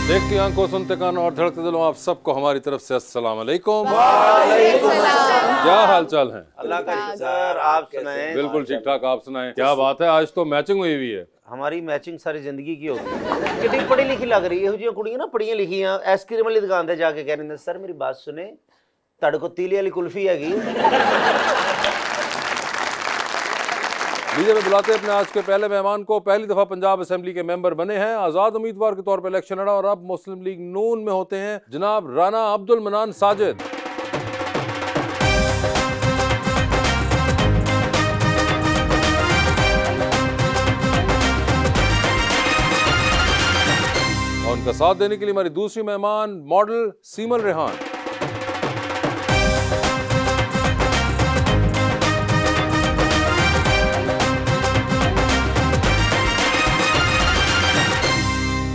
देखती आंखों, सुनते कानों और धड़कते दिलों, आप सबको हमारी तरफ से अस्सलाम वालेकुम। क्या हाल चाल है? अल्लाह का शुक्र, आप सुनाएं? बिल्कुल ठीक ठाक, आप सुनाएं? क्या बात है, आज तो मैचिंग हुई हुई है। हमारी मैचिंग सारी जिंदगी की होती है। कितनी पढ़ी लिखी लग रही है, ਇਹੋ ਜਿਹੀਆਂ ਕੁੜੀਆਂ ਨਾ ਪੜੀਆਂ ਲਿਖੀਆਂ ਆਈਸਕ੍ਰੀਮ ਵਾਲੀ ਦੁਕਾਨ ਤੇ ਜਾ ਕੇ ਕਹਿ ਰਹੇ ਸਰ ਮੇਰੀ ਬਾਤ ਸੁਨੇ ਤੁਹਾਡੇ ਕੋਲ ਤੀਲੀ ਵਾਲੀ ਕੁਲਫੀ ਹੈਗੀ। लीजिए में बुलाते हैं अपने आज के पहले मेहमान को। पहली दफा पंजाब असेंबली के मेंबर बने हैं, आजाद उम्मीदवार के तौर पर इलेक्शन लड़ा और अब मुस्लिम लीग नून में होते हैं जनाब राना अब्दुल मनान साजिद। और उनका साथ देने के लिए हमारी दूसरी मेहमान model Seemal Rehan.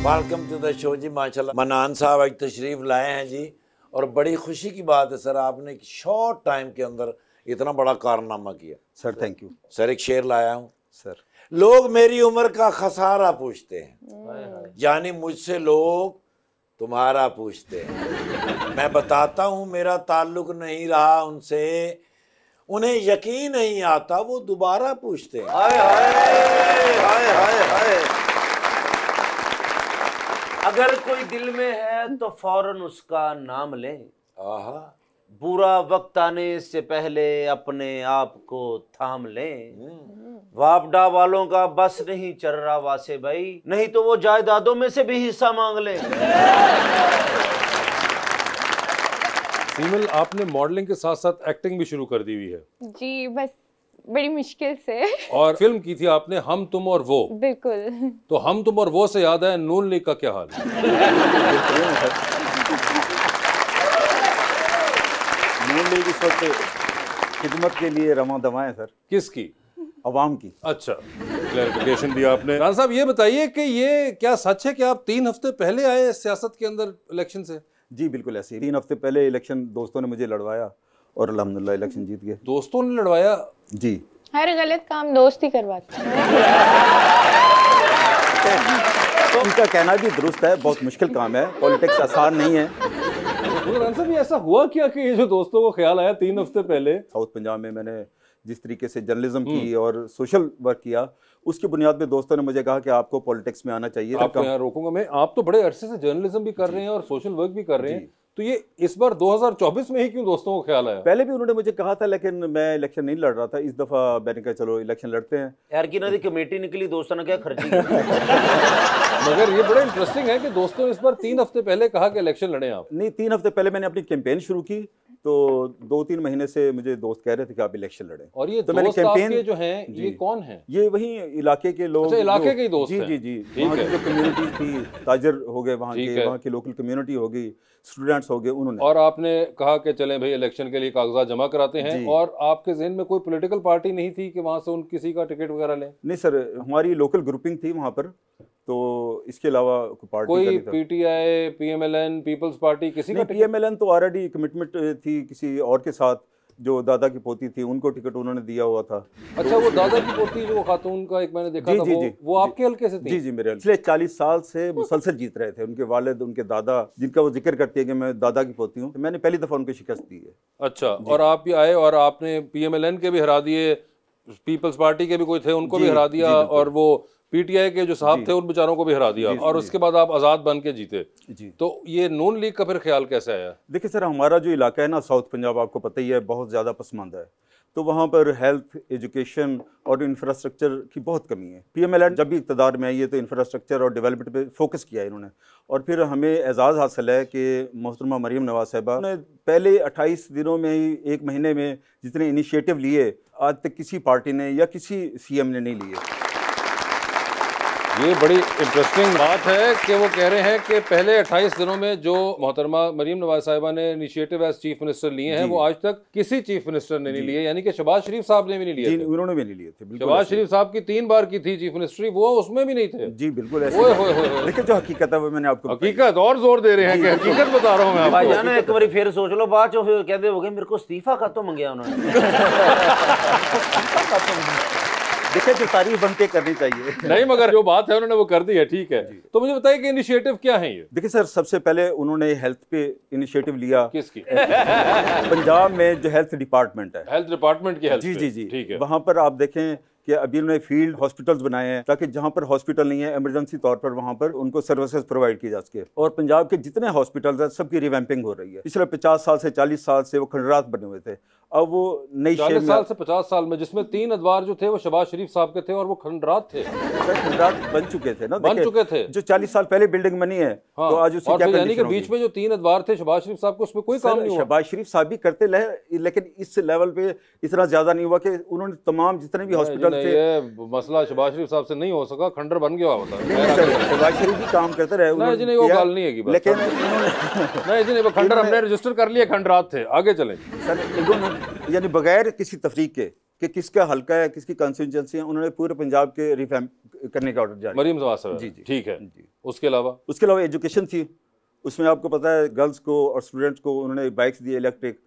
Welcome to the show जी। माशाल्लाह मनान साहब आज तशरीफ़ लाए हैं जी, और बड़ी खुशी की बात है सर, आपने एक शॉर्ट टाइम के अंदर इतना बड़ा कारनामा किया। सर थैंक यू सर एक शेर लाया हूँ सर। लोग मेरी उम्र का खसारा पूछते हैं, यानी मुझसे लोग तुम्हारा पूछते हैं। मैं बताता हूँ मेरा ताल्लुक नहीं रहा उनसे, उन्हें यकीन नहीं आता वो दोबारा पूछते हैं। हाय हाय हाय हाय हाय। अगर कोई दिल में है तो फौरन उसका नाम ले, आहा, बुरा वक्त आने से पहले अपने आप को थाम ले। वापडा वालों का बस नहीं चल रहा वासे भाई, नहीं तो वो जायदादों में से भी हिस्सा मांग ले। सीमल, आपने मॉडलिंग के साथ साथ एक्टिंग भी शुरू कर दी हुई है जी, बस बड़ी मुश्किल से। और फिल्म की थी आपने हम तुम और वो। बिल्कुल। तो हम तुम और वो से याद है नून लीग का क्या हाल है? नून लीग इस वक्त खिदमत के लिए रवां दवा है सर। किसकी? अवाम की। अच्छा, क्लैरिफिकेशन दिया आपने। राना साहब ये बताइए कि ये क्या सच है कि आप 3 हफ्ते पहले आए सियासत के अंदर इलेक्शन से? जी बिल्कुल ऐसे ही। 3 हफ्ते पहले इलेक्शन दोस्तों ने मुझे लड़वाया और अल्हम्दुलिल्लाह इलेक्शन जीत गए। दोस्तों ने लड़वाया? जी। हर गलत काम दोस्त ही करवाते हैं। तो उनका कहना भी दुरुस्त है, बहुत मुश्किल काम है, पॉलिटिक्स आसान नहीं है। राना साहब ये ऐसा हुआ क्या कि ये जो दोस्तों को ख्याल आया 3 हफ्ते पहले? साउथ पंजाब में मैंने जिस तरीके से जर्नलिज्म की और सोशल वर्क किया, उसकी बुनियाद पे दोस्तों ने मुझे कहा कि आपको पॉलिटिक्स में आना चाहिए। आपको यहाँ रोकूंगा मैं, आप तो बड़े अरसे से जर्नलिज्म भी कर रहे हैं और सोशल वर्क भी कर रहे हैं, तो ये इस बार 2024 में ही क्यों दोस्तों को ख्याल आया? पहले भी उन्होंने मुझे कहा था, लेकिन मैं इलेक्शन नहीं लड़ रहा था। इस दफा मैंने कहा चलो इलेक्शन लड़ते हैं यार की ना दी कमेटी निकली, दोस्तों ने क्या खर्ची। मगर ये बड़ा इंटरेस्टिंग है कि दोस्तों ने इस बार 3 हफ्ते पहले कहा कि इलेक्शन लड़े आप। नहीं, 3 हफ्ते पहले मैंने अपनी कैंपेन शुरू की, तो 2-3 महीने से मुझे दोस्त कह रहे थे कि आप इलेक्शन लड़ें। और ये तो मैंने कैंपेन जो हैं ये कौन हैं? ये वही इलाके के लोग। अच्छा, इलाके के ही दोस्त जी हैं। जी जी। वहाँ की जो कम्युनिटी थी, ताजर हो गए वहाँ की लोकल कम्युनिटी हो गई, स्टूडेंट्स हो गए, उन्होंने। और आपने कहा कि चलें भाई इलेक्शन के लिए कागजात जमा कराते हैं, और आपके ज़हन में कोई पॉलिटिकल पार्टी नहीं थी कि वहाँ से उन किसी का टिकट वगैरह लें? नहीं सर, हमारी लोकल ग्रुपिंग थी वहाँ पर, तो इसके अलावा कोई पार्टी कोई पीटीआई, पीएमएलएन, पीपल्स पार्टी किसी का? पीएमएलएन तो ऑलरेडी कमिटमेंट थी किसी और के साथ, जो दादा की पोती थी, उनको टिकट उन्होंने दिया हुआ था। अच्छा, वो दादा की पोती जो खातून का एक मैंने देखा था, वो आपके हल्के से थी? जी जी, मेरे पिछले 40 साल से मुसलसल जीत रहे थे। उनके वालिद, उनके दादा, जिनका वो जिक्र करती है कि मैं दादा की पोती हूँ, मैंने पहली दफा उनको शिकस्त दी है। अच्छा, और आप भी आए और आपने पीएमएलएन के भी हरा दिए, पीपल्स पार्टी के भी कोई थे उनको भी हरा दिया, और वो पीटीआई के जो साहब थे उन बेचारों को भी हरा दिया, और उसके बाद आप आज़ाद बन के जीते जी। तो ये नून लीग का फिर ख्याल कैसे आया? देखिए सर, हमारा जो इलाका है ना साउथ पंजाब, आपको पता ही है, बहुत ज़्यादा पसमानदा है। तो वहाँ पर हेल्थ, एजुकेशन और इंफ्रास्ट्रक्चर की बहुत कमी है। पीएमएलएन जब भी इक़्तिदार में आई है तो इंफ्रास्ट्रक्चर और डेवलपमेंट पे फोकस किया है इन्होंने, और फिर हमें एजाज़ हासिल है कि मोहतरमा मरीम नवाज साहिबा ने पहले 28 दिनों में ही, 1 महीने में जितने इनिशिएटिव लिए, आज तक किसी पार्टी ने या किसी सीएम ने नहीं लिए। ये बड़ी इंटरेस्टिंग बात है कि वो कह रहे हैं कि पहले 28 दिनों में जो मोहतरमा मरीम नवाज साहिबा ने इनिशिएटिव एज चीफ मिनिस्टर लिए हैं, वो आज तक किसी चीफ मिनिस्टर ने नहीं लिए, यानी कि शहबाज शरीफ साहब ने भी नहीं लिए थे। उन्होंने भी नहीं लिए थे। शहबाज शरीफ साहब की 3 बार की थी चीफ मिनिस्ट्री, वो उसमें भी नहीं थे। जी बिल्कुल ऐसे। लेकिन जो हकीकत है वो मैंने आपको हकीकत और जोर दे रहे हैं कि हकीकत बता रहा हूँ मैं भाई जान, एक बार फिर सोच लो, बाद चो कहते हो गए मेरे को इस्तीफा का तो मंगया उन्होंने। देखिए जो तारीफ बनते करनी चाहिए। नहीं, मगर जो बात है उन्होंने वो कर दी है, ठीक है। तो मुझे बताइए कि इनिशिएटिव क्या है ये? देखिए सर, सबसे पहले उन्होंने हेल्थ पे इनिशिएटिव लिया। किसकी? पंजाब में जो हेल्थ डिपार्टमेंट है, हेल्थ डिपार्टमेंट की हेल्थ जी पे? जी जी, ठीक है। वहाँ पर आप देखें कि अभी उन्होंने फील्ड हॉस्पिटल्स बनाए हैं ताकि जहाँ पर हॉस्पिटल नहीं है इमरजेंसी तौर पर वहाँ पर उनको सर्विसेज प्रोवाइड की जा सके। और पंजाब के जितने हॉस्पिटल्स हैं सबकी रिवैम्पिंग हो रही है। पिछले 50 साल से 40 साल से वो खंडरात बने हुए थे, अब वो नई 40 साल से 50 साल में, जिसमें 3 अदवार जो थे वो शहबाज शरीफ साहब के थे और वो खंडरात थे। खंडरात बन चुके थे ना, बन चुके थे। जो 40 साल पहले बिल्डिंग बनी है, हाँ। तो आज उसकी और क्या फिर यानी कि कंडीशन बीच में जो 3 अदवार थे शहबाज शरीफ साहब को, उसमें कोई काम नहीं हुआ। शहबाज शरीफ साहब भी करते रहे, लेकिन इस लेवल पे इतना ज्यादा नहीं हुआ कि उन्होंने तमाम जितने भी हॉस्पिटल थे। ये मसला शहबाज शरीफ साहब से नहीं हो सका, खंडर बन गया होता है। शहबाज शरीफ भी काम करते रहे, नहीं, वो गाल नहीं है, लेकिन नहीं, वो खंडर हमने रजिस्टर कर लिया, खंडरात थे। आगे चलें सर, यानी बगैर किसी तफरीक के कि किसका हल्का है, किसकी कंस्टिट्यूंसी है, उन्होंने पूरे पंजाब के रिफॉर्म करने का ऑर्डर जारी। मरीम नवाज साहब, जी जी, ठीक है। जी। उसके अलावा एजुकेशन थी, उसमें आपको पता है गर्ल्स को और स्टूडेंट्स को उन्होंने बाइक्स दिए इलेक्ट्रिक,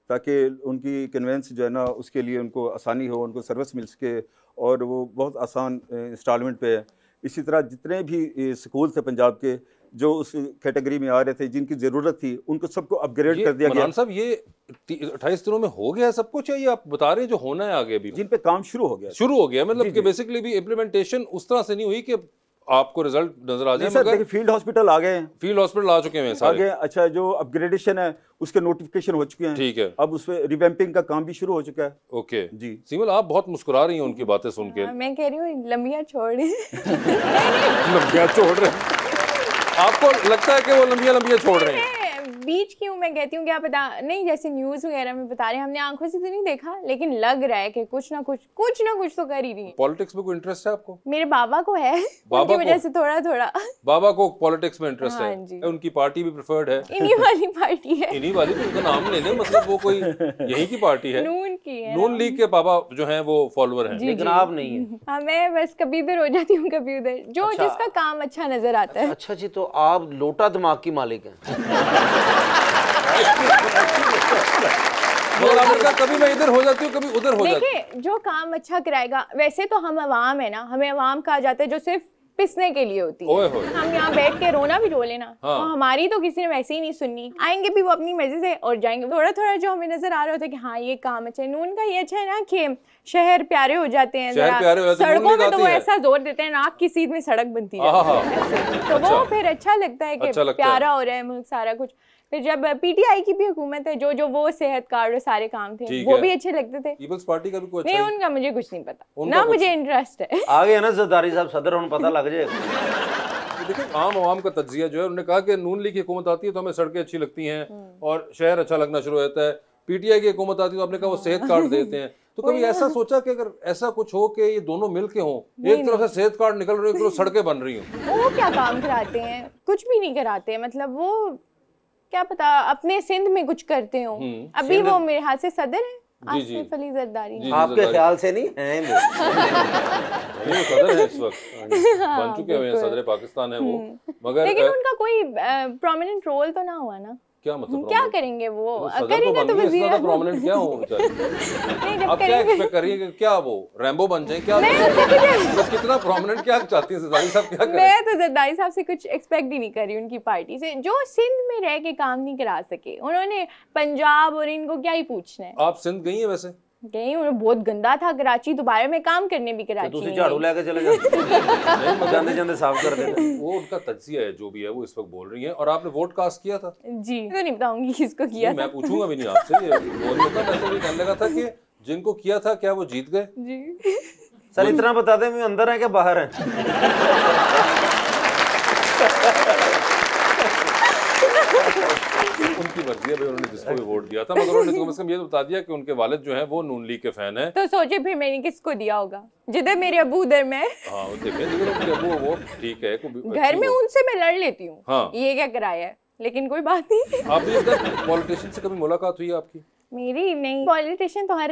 ताकि उनकी कन्वेंस जो है ना उसके लिए उनको आसानी हो, उनको सर्विस मिल सके, और वो बहुत आसान इंस्टॉलमेंट पे है। इसी तरह जितने भी स्कूल थे पंजाब के जो उस कैटेगरी में आ रहे थे, जिनकी ज़रूरत थी, उनको सबको अपग्रेड कर दिया गया। साहब, ये 28 दिनों में हो गया सब कुछ, या आप बता रहे हैं जो होना है आगे भी? जिन पे काम शुरू हो गया, मतलब कि बेसिकली भी इम्प्लीमेंटेशन उस तरह से नहीं हुई कि आपको रिजल्ट नजर आ जाए। मगर फील्ड हॉस्पिटल आ गए हैं, फील्ड हॉस्पिटल आ चुके हैं सारे। आगे अच्छा, जो अपग्रेडेशन है उसके नोटिफिकेशन हो चुके हैं, ठीक है। अब उस पे रिवैम्पिंग का काम भी शुरू हो चुका है। ओके जी। सिमल, आप बहुत मुस्कुरा रही हैं उनकी बातें सुन के। मैं कह रही हूँ लंबियाँ छोड़ लंबियाँ छोड़ रहे हैं? आपको लगता है कि वो लंबियाँ छोड़ रहे हैं? बीच की हूँ, मैं कहती हूँ क्या पता नहीं, जैसे न्यूज वगैरह में बता रहे हैं, हमने आंखों से तो नहीं देखा, लेकिन लग रहा है कि कुछ ना कुछ तो कर ही रही है। पॉलिटिक्स में कोई इंटरेस्ट है आपको? मेरे बाबा को है, उनकी वजह से थोड़ा। बाबा को पॉलिटिक्स में इंटरेस्ट हाँ है? जी। उनकी पार्टी भी प्रेफर्ड है? इन्हीं वाली पार्टी है। इन्हीं वाली? तो उनका नाम ले लें, मतलब वो कोई यही की पार्टी है? नून की है। नून लीग के बाबा जो हैं वो फॉलोअर हैं, लेकिन आप नहीं है। हाँ, मैं बस कभी इधर हो जाती हूँ कभी उधर, जो जिसका काम अच्छा नजर आता है। अच्छा जी, तो आप लोटा दिमाग की मालिक हैं। कभी मैं इधर हो जाती हूँ, कभी उधर हो जाती हूँ। देखिए, जो काम अच्छा कराएगा, वैसे तो हम अवाम है ना, हमें अवाम कहा जाता है जो सिर्फ पिसने के लिए होती है। हम यहाँ बैठ के रोना भी रो लेना, हाँ। तो हमारी तो किसी ने वैसे ही नहीं सुननी। आएंगे भी वो अपनी मर्जी से और जाएंगे। थोड़ा जो हमें नजर आ रहा होता है कि हाँ ये काम अच्छा है। नून का ये अच्छा है ना कि शहर प्यारे हो जाते हैं, सड़कों में तो वो ऐसा जोर देते हैं नाक की सीध में सड़क बनती है, तो वो फिर अच्छा लगता है कि प्यारा हो रहा है मुल्क सारा कुछ। फिर जब पीटीआई की भी हुकूमत है, जो वो सेहत कार्ड और सारे काम थे वो भी अच्छे लगते थे। पीपल्स पार्टी का भी कोई नहीं, उनका मुझे कुछ नहीं पता ना, मुझे इंटरेस्ट है। आगे है ना जरदारी साहब सदर, उन्हें पता लग जाएगा। देखिए, आम आवाम का तज्जिया जो है, उन्होंने कहा कि नून लीग की हुकूमत आती है तो हमें सड़कें अच्छी लगती हैं और शहर अच्छा लगना शुरू हो जाता है। पीटीआई की हुकूमत आती है तो आपने कहा वो सेहत कार्ड देते हैं। तो कभी ऐसा सोचा कि अगर ऐसा कुछ हो कि ये दोनों मिलके हों, एक तरफ से सेहत कार्ड निकल रहे हो, एक तरफ सड़कें बन रही हों? वो क्या काम कराते हैं? कुछ भी नहीं कराते, मतलब वो क्या पता अपने सिंध में कुछ करते हो। अभी वो मेरे हाथ से सदर है आसिफ अली जरदारी। आपके ख्याल से नहीं है वो? वो सदर है इस वक्त, बन चुके हैं, सदर पाकिस्तान है वो। मगर लेकिन उनका कोई प्रोमिनेंट रोल तो ना हुआ ना। क्या मतलब? क्या करेंगे वो? करेंगे तो वजीर प्रोमिनेंट क्या हो बेचारे? आप क्या एक्सपेक्ट करिए कि क्या वो रैम्बो बन जाए? क्या कितना प्रोमिनेंट क्या चाहती हैं जरदारी साहब? क्या करें? मैं तो जरदारी साहब से कुछ एक्सपेक्ट ही नहीं कर रही उनकी पार्टी से, जो सिंध में रह के काम नहीं करा सके। उन्होंने पंजाब और इनको क्या ही पूछना है। आप सिंध गई हैं वैसे? गई, उन्हें बहुत गंदा था कराची, दोबारा में काम करने भी कराची। तो झाड़ू लेके चले जाते, जाते जाते साफ कर देते। वो उनका तज्जिया है जो भी है, वो इस वक्त बोल रही हैं। और आपने वोट कास्ट किया था? जी, तो नहीं बताऊंगी किसको किया था। मैं पूछूंगा भी नहीं आपसे, ये बोल होता। वैसे भी कहने लगा था कि जिनको किया था क्या वो जीत गए? जी सर इतना बता दें, मैं अंदर है क्या बाहर है? उनकी मर्जी है भाई, उन्होंने जिसको भी वोट दिया था, मगर उन्होंने कम से कम ये तो बता दिया कि उनके वालिद जो हैं वो नून लीग के फैन हैं। तो सोचे फिर मैंने किसको दिया होगा? जिधर मेरे अबू उधर मैं। हाँ देखें, उनके अबू वो ठीक है, घर में उनसे मैं लड़ लेती हूँ। हाँ, ये क्या कराया है, लेकिन कोई बात नहीं। आप पॉलिटिशियन से कभी मुलाकात हुई है आपकी? मेरी नहीं, पॉलिटिशियन तो हर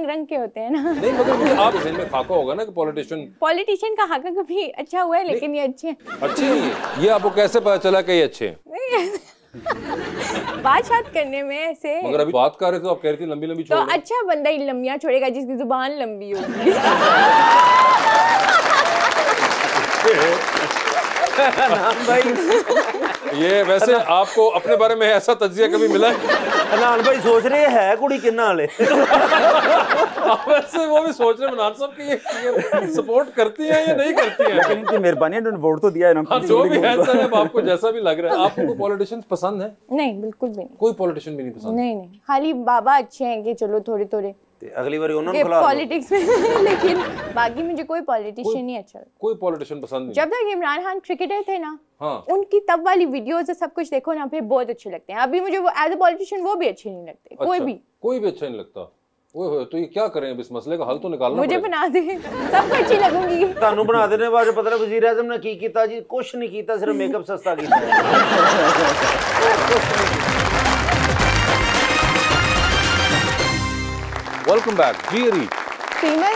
रंग के होते हैं ना। नहीं, मगर आप जहन में खाका होगा ना कि पॉलिटिशियन का खाका कभी अच्छा हुआ है, लेकिन ये अच्छे नहीं है। ये आपको कैसे पता चला कि ये अच्छे हैं? बात करने में ऐसे। मगर अभी बात कर रहे थे आप कह रही थी लंबी लंबी तो अच्छा बंदा ही लंबियां छोड़ेगा जिसकी जुबान लंबी होगी। भाई ये वैसे आपको अपने बारे में ऐसा तज्जिया कभी मिला है? अनान भाई सोच रहे है कुड़ी किन्ना वाले। वैसे वो भी सोच रहे मनान साहब कि ये सपोर्ट करती हैं या नहीं करती हैं। लेकिन इनकी मेहरबानी उन्होंने वोट तो दिया है ना। जो भी है सर, आपको जैसा भी लग रहा है। आपको पॉलिटिशियंस पसंद है? नहीं, बिल्कुल भी नहीं। कोई पॉलिटिशियन भी नहीं पसंद? नहीं, खाली बाबा अच्छे हैं कि चलो थोड़े थोड़े अगली बार उन्होंने पॉलिटिक्स में। लेकिन बाकी मुझे कोई पॉलिटिशियन नहीं अच्छा। कोई पॉलिटिशियन पसंद नहीं? जब तक इमरान खान क्रिकेटर थे ना, हाँ, उनकी तब वाली वीडियोस सब कुछ देखो ना, फिर बहुत अच्छे लगते हैं। अभी मुझे वो एज अ पॉलिटिशियन वो भी अच्छे नहीं लगते। कोई भी अच्छा नहीं लगता। ओए तो ये क्या करें अब? इस मसले का हल तो निकालना मुझे बना दे, सब अच्छी लगूंगी। तानू बना देने बाद पता है वजीर आजम ने की कीता जी? कुछ नहीं कीता, सिर्फ मेकअप सस्ता कीता। वेलकम बैक जी। सीमन,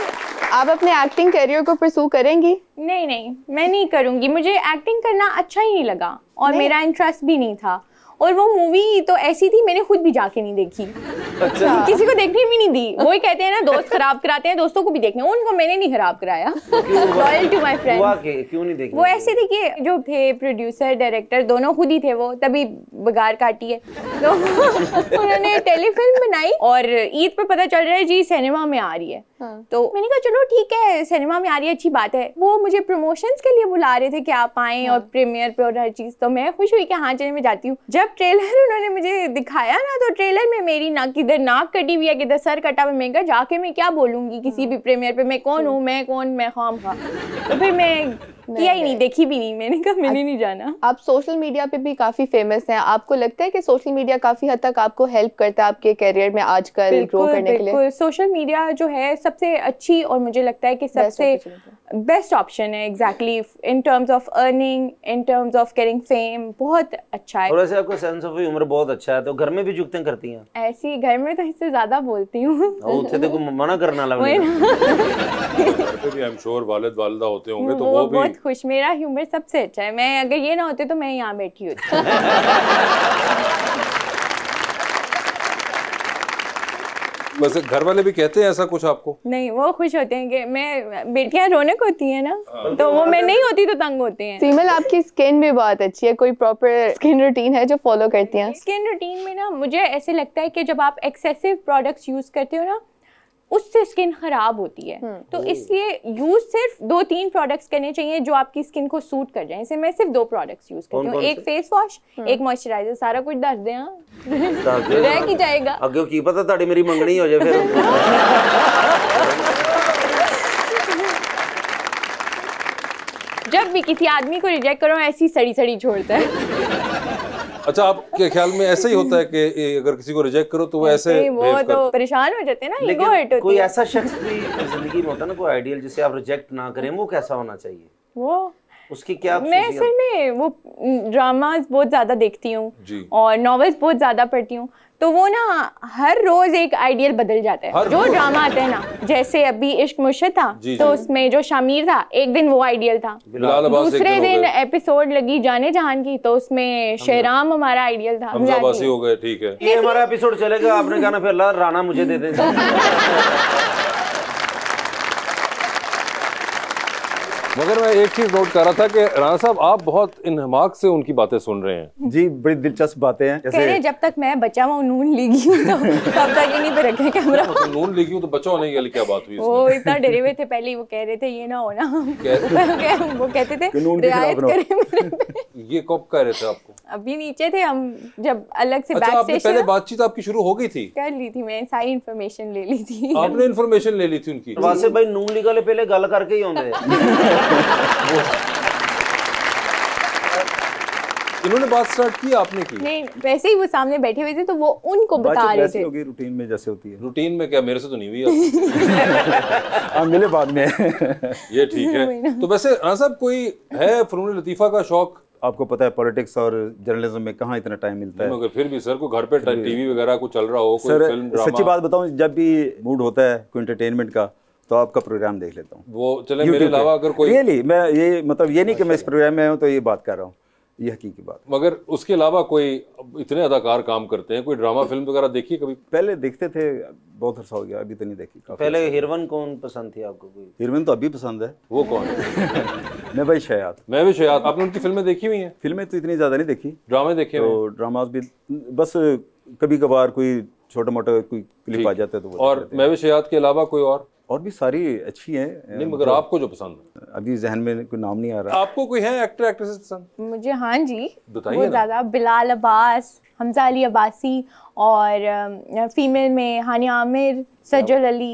आप अपने एक्टिंग करियर को परसू करेंगी? नहीं, मैं नहीं करूंगी। मुझे एक्टिंग करना अच्छा ही नहीं लगा और मेरा इंटरेस्ट भी नहीं था। और वो मूवी तो ऐसी थी, मैंने खुद भी जाके नहीं देखी। अच्छा। किसी को देखने भी नहीं दी। वही कहते हैं ना, दोस्त खराब कराते हैं, दोस्तों को भी देखने। उनको मैंने नहीं खराब कराया। Loyal to my friend. क्यों नहीं देखी? वो ऐसे थी कि जो थे प्रोड्यूसर डायरेक्टर दोनों खुद ही थे, वो तभी बगार काटी है। तो उन्होंने टेलीफिल्म बनाई और ईद पे पता चल रहा है जी सिनेमा में आ रही है। तो मैंने कहा चलो ठीक है, सिनेमा में आ रही है, अच्छी बात है। वो मुझे प्रमोशंस के लिए बुला रहे थे कि आप आएं और प्रीमियर पे और हर चीज। तो मैं खुश हुई कि हाँ चलिए मैं जाती हूँ। जब ट्रेलर उन्होंने मुझे दिखाया ना, तो ट्रेलर में मेरी किधर नाक कटी हुई है, किधर सर कटा हुआ। मैं कहा जाके मैं क्या बोलूंगी किसी भी प्रीमियर पे? मैं कौन हूँ, मैं खाम खा। तो फिर मैं किया ही नहीं, देखी भी नहीं। मैंने कहा मैंने नहीं जाना। आप सोशल मीडिया पे भी काफी फेमस हैं। आपको लगता है कि सोशल मीडिया काफी हद तक आपको हेल्प करता है आपके करियर में आजकल ग्रो करने के लिए? सोशल मीडिया जो है सबसे अच्छी और मुझे लगता है कि सबसे बेस्ट ऑप्शन है। Exactly, in terms of earning, in terms of getting fame, बहुत अच्छा है। और वैसे आपका सेंस ऑफ ह्यूमर बहुत अच्छा है, तो घर में भी जुगतें करती हैं? ऐसी घर में तो इससे ज्यादा बोलती हूँ। उसे देखो मना करना लग आई एम श्योर वालिद वालिदा होते होंगे तो वो भी बहुत खुश। मेरा ह्यूमर सबसे अच्छा है। मैं अगर ये ना होते तो मैं यहाँ बैठी होती। वैसे घर वाले भी कहते हैं ऐसा कुछ आपको? नहीं, वो खुश होते हैं कि मैं बेटियां रौनक होती है ना, तो वो मैं नहीं होती तो तंग होते हैं। सीमल, आपकी स्किन भी बहुत अच्छी है। कोई प्रॉपर स्किन रूटीन है जो फॉलो करती हैं? स्किन रूटीन में ना मुझे ऐसे लगता है कि जब आप एक्सेसिव प्रोडक्ट्स यूज करते हो ना, उससे स्किन खराब होती है। तो इसलिए यूज सिर्फ 2-3 प्रोडक्ट्स करने चाहिए जो आपकी स्किन को सूट कर जाए। जैसे मैं सिर्फ 2 प्रोडक्ट्स यूज करती हूँ, एक फेस वॉश, एक मॉइस्चराइजर। सारा कुछ दस दे, रह की जाएगा। अगे की पता ताड़ी मेरी मंगनी हो जाए फिर। जब भी किसी आदमी को रिजेक्ट करो, ऐसी सड़ी सड़ी छोड़ता है। अच्छा, आपके ख्याल में ऐसा ही होता है कि अगर किसी को रिजेक्ट करो तो वो ऐसे वो तो परेशान हो जाते हैं ना, ईगो हर्ट होती है। कोई ऐसा शख्स भी जिंदगी में होता है ना, कोई आइडियल जिसे आप रिजेक्ट ना करें, वो कैसा होना चाहिए? वो उसकी क्या? मैं असल में वो ड्रामास बहुत ज्यादा देखती हूँ और नॉवेल्स बहुत ज्यादा पढ़ती हूँ। तो वो ना हर रोज एक आइडियल बदल जाता है। जो ड्रामा आता है ना, जैसे अभी इश्क मुश्किल था, तो उसमें जो शामिर था, एक दिन वो आइडियल था। दूसरे दिन एपिसोड लगी जाने जहान की, तो उसमें शेराम हमारा आइडियल था। हमजाबासी हो गए। ठीक है, ये हमारा एपिसोड चलेगा। आपने कहा ना, फिर अल्लाह राना मुझे दे दे। मगर मैं एक चीज नोट कर रहा था कि राणा साहब आप बहुत इन्हमाक से उनकी बातें सुन रहे हैं। जी, बड़ी दिलचस्प बातें हैं। जैसे जब तक मैं बचा हुआ नून लीगी हूँ तब तक इन्हीं पे रखे कैमरा। तो नून लीगी हूँ तो बचा होने की क्या बात हुई? वो इतना डरे हुए थे पहले ही, वो कह रहे थे ये ना होना। वो कहते थे रियायत करें। ये कब कह रहे थे आपको? अभी नीचे थे हम, जब अलग से बैक स्टेशन। पहले बातचीत आपकी शुरू हो गई थी? कर ली थी, मैं सारी इन्फॉर्मेशन ले ली थी। आपने इन्फॉर्मेशन ले ली थी उनकी? वासे भाई नून लीगा ले पहले गल करके ही होंगे। इन्होंने बात स्टार्ट की, आपने की? नहीं, वैसे ही वो सामने बैठे हुए थे तो वो उनको बता रहे थे। रूटीन में जैसे होती है। रूटीन में क्या? मेरे से तो नहीं हुई। आप मिले बाद में। ये ठीक है। तो वैसे राणा साहब, कोई है फनून लतीफा का शौक? आपको पता है पॉलिटिक्स और जर्नलिज्म में कहाँ इतना टाइम मिलता है। मगर फिर भी सर को घर पे टीवी वगैरह कुछ चल रहा हो, कोई फिल्म ड्रामा। सच्ची बात बताऊं, जब भी मूड होता है कोई एंटरटेनमेंट का, तो आपका प्रोग्राम देख लेता हूँ। वो चले मेरे अलावा अगर कोई रियली, मैं ये मतलब ये नहीं कि मैं इस प्रोग्राम में हूँ तो ये बात कर रहा हूँ। ये हकीकी बात। मगर उसके अलावा कोई इतने अदाकार काम करते हैं, कोई ड्रामा फिल्म वगैरह देखी कभी? पहले देखते थे, बहुत अर्सा हो गया, अभी तो नहीं देखी। पहले हीरोइन कौन पसंद थी आपको? कोई हीरोइन तो अभी पसंद है। वो कौन? मैं भाई शयाद। मैं भी शयाद। आपने उनकी फिल्में देखी हुई हैं? फिल्में तो इतनी ज़्यादा नहीं देखी, ड्रामे देखे हुए? तो ड्रामास भी बस कभी कभार कोई छोटा मोटा कोई क्लिप आ जाता है तो वो। और मैं भी शयाद के अलावा कोई और भी सारी अच्छी हैं। नहीं, मगर आपको जो पसंद है? अभी जहन में कोई नाम नहीं आ रहा। आपको कोई है एक्टर एक्ट्रेस पसंद? मुझे हाँ जी, बताइए बहुत ज़्यादा। बिलाल अब्बास, हमजा अली अब्बासी, और फीमेल में हानिया आमिर, सजल अली,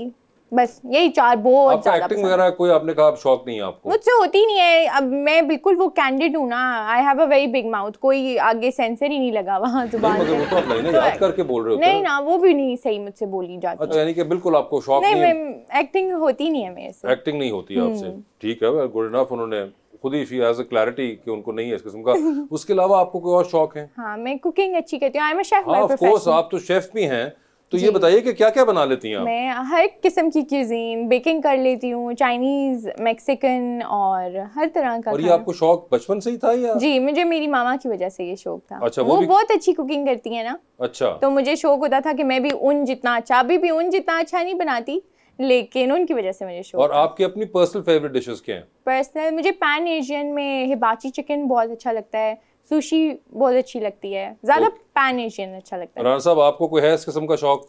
बस यही 4 बहुत आपका एक्टिंग वगैरह कोई आपने कहा शौक नहीं है आपको? मुझसे होती नहीं है। अब मैं बिल्कुल वो कैंडिड हूँ ना, I have a very big mouth, कोई आगे सेंसर ही नहीं लगा वहाँ जुबान पे। वो तो आप लाइनें याद करके बोल रहे हो? नहीं ना, वो भी नहीं सही मुझसे बोली जाती। अच्छा, यानी कि बिल्कुल आपको शौक नहीं है? नहीं, एक्टिंग होती नहीं है मेरे से। एक्टिंग नहीं होती है आपसे, ठीक है, गुड इनफ। उन्होंने खुद ही शी हैज अ क्लैरिटी कि उनको नहीं है इस किस्म का। उसके अलावा आपको कोई और शौक है? हाँ, मैं कुकिंग अच्छी करती हूँ, I am a chef by profession. Of course, आप तो शेफ भी हैं, तो ये बताइए कि क्या क्या बना लेती हैं आप? मैं हर किस्म की क्यूजीन, बेकिंग कर लेती हूँ, चाइनीज, मैक्सिकन और हर तरह का। और ये आपको शौक बचपन से ही था या? जी, मुझे मेरी मामा की वजह से ये शौक था। अच्छा, वो बहुत अच्छी कुकिंग करती है ना। अच्छा, तो मुझे शौक होता था कि मैं भी उन जितना अच्छा, अभी भी उन जितना अच्छा नहीं बनाती, लेकिन उनकी वजह से मुझे शौक। और आपकी अपनी पर्सनल फेवरेट डिशेस क्या हैं? पर्सनल मुझे पैन एशियन में हिबाची चिकन बहुत अच्छा लगता है, सुशी बहुत अच्छी लगती है, ज्यादा पैन एशियन अच्छा लगता है। राना साहब, आपको कोई है इस किस्म का शौक?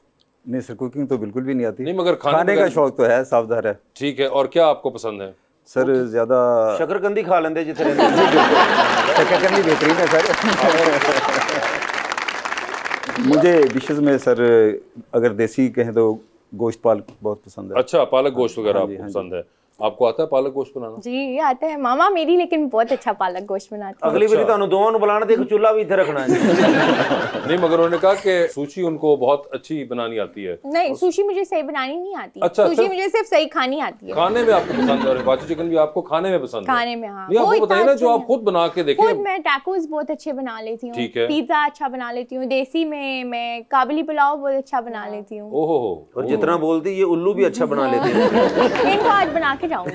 नहीं सर, कुकिंग तो बिल्कुल भी नहीं आती। नहीं, मगर खाने का शौक तो है, सावधान है। ठीक है, और क्या आपको पसंद है? सर ज्यादा शकरकंदी खा लेंदे जितने। शकरकंदी बेहतरीन है सर। मुझे डिशेस में सर अगर देसी कहें तो गोश्त पालक बहुत पसंद है। अच्छा, पालक गोश्त वगैरह आपको पसंद है? आपको आता है पालक गोश्त बनाना? जी आता है, मामा मेरी लेकिन बहुत अच्छा पालक गोश्त बनाती है। अगली बारी तो दोनों नु बुलाना, देखो चूल्हा भी इधर रखना है। नहीं, मगर उन्होंने कहा कि सुशी उनको बहुत अच्छी बनानी आती है। नहीं, सुशी मुझे सही बनानी नहीं आती। अच्छा, सुशी मुझे सिर्फ सही खानी आती है। खाने में आपको पसंद है? और हिबाची चिकन भी आपको खाने में पसंद है? खाने में हाँ। नहीं, आपको बताइए ना जो आप खुद बना के देखें। खुद मैं टैकोस बहुत अच्छे बना लेती हूँ, ठीक है, पिज्जा अच्छा बना लेती हूँ, देसी में मैं काबुली पुलाव बहुत अच्छा बना लेती हूँ। ओहो, और जितना बोलती ये उल्लू भी अच्छा बना लेती है। इनको आज बना के जाऊंगी।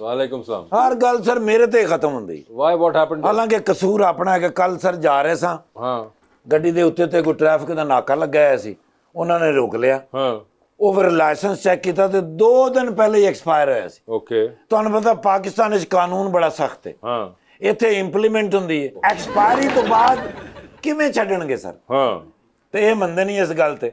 वालेकुम सलाम। हर गल सर मेरे ते खत्म ਹੁੰਦੀ। Why, what happened? ਹਾਲਾਂਕਿ ਕਸੂਰ ਆਪਣਾ ਹੈ ਕਿ ਕੱਲ ਸਰ ਜਾ ਰਹੇ ਸਾਂ, ਹਾਂ, ਗੱਡੀ ਦੇ ਉੱਤੇ ਤੇ ਕੋਈ ਟ੍ਰੈਫਿਕ ਦਾ ਨਾਕਾ ਲੱਗਾ ਹੋਇਆ ਸੀ, ਉਹਨਾਂ ਨੇ ਰੋਕ ਲਿਆ। ਹਾਂ, ਉਹ ਫਿਰ ਲਾਇਸੈਂਸ ਚੈੱਕ ਕੀਤਾ ਤੇ 2 ਦਿਨ ਪਹਿਲੇ ਹੀ ਐਕਸਪਾਇਰ ਹੋਇਆ ਸੀ। ਓਕੇ। ਤੁਹਾਨੂੰ ਪਤਾ ਪਾਕਿਸਤਾਨ ਵਿੱਚ ਕਾਨੂੰਨ ਬੜਾ ਸਖਤ ਹੈ। ਹਾਂ, ਇੱਥੇ ਇੰਪਲੀਮੈਂਟ ਹੁੰਦੀ ਹੈ, ਐਕਸਪਾਇਰੀ ਤੋਂ ਬਾਅਦ ਕਿਵੇਂ ਛੱਡਣਗੇ ਸਰ? ਹਾਂ, ਤੇ ਇਹ ਮੰਨਦੇ ਨਹੀਂ ਇਸ ਗੱਲ ਤੇ।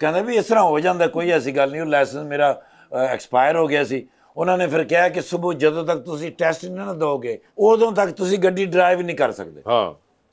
ਕਹਿੰਦਾ ਵੀ ਇਸ ਤਰ੍ਹਾਂ ਹੋ ਜਾਂਦਾ, ਕੋਈ ਐਸੀ ਗੱਲ ਨਹੀਂ। ਉਹ ਲਾਇਸੈਂਸ ਮੇਰਾ ਐਕਸਪਾਇਰ ਹੋ ਗਿਆ ਸੀ। ਉਹਨਾਂ ਨੇ ਫਿਰ ਕਿਹਾ ਕਿ ਸਵੇਰ ਜਦੋਂ ਤੱਕ ਤੁਸੀਂ ਟੈਸਟ ਨਹੀਂ ਨਾ ਦੋਗੇ ਉਦੋਂ ਤੱਕ ਤੁਸੀਂ ਗੱਡੀ ਡਰਾਈਵ ਨਹੀਂ ਕਰ ਸਕਦੇ। ਹਾਂ,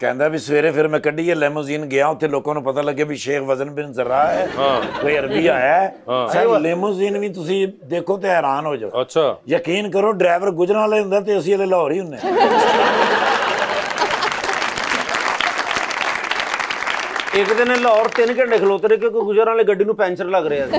ਕਹਿੰਦਾ ਵੀ ਸਵੇਰੇ ਫਿਰ ਮੈਂ ਕੱਢੀ ਲੈਮੋਜ਼ੀਨ ਗਿਆ, ਉੱਥੇ ਲੋਕਾਂ ਨੂੰ ਪਤਾ ਲੱਗਿਆ ਵੀ ਸ਼ੇਖ ਵਜ਼ਨ ਬਿਨ ਜ਼ਰਾ ਹੈ, ਕੋਈ ਅਰਬੀ ਆਇਆ ਹੈ। ਸਰ ਲੈਮੋਜ਼ੀਨ ਵੀ ਤੁਸੀਂ ਦੇਖੋ ਤੇ ਹੈਰਾਨ ਹੋ ਜਾਓ। ਅੱਛਾ, ਯਕੀਨ ਕਰੋ ਡਰਾਈਵਰ ਗੁਜਰਾਂ ਵਾਲੇ ਹੁੰਦਾ ਤੇ ਅਸੀਂ ਹਲੇ ਲਾਹੌਰ ਹੀ ਹੁੰਦੇ। एक दिन लाहौर 3 घंटे खलोते रहे क्योंकि गुजरात वाले गड्डी ਨੂੰ ਪੈਂਚਰ ਲੱਗ ਰਿਹਾ ਸੀ।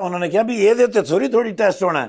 ਉਹਨਾਂ ਨੇ ਕਿਹਾ ਵੀ ਇਹਦੇ ਉੱਤੇ ਥੋੜੀ ਟੈਸਟ ਹੋਣਾ ਹੈ।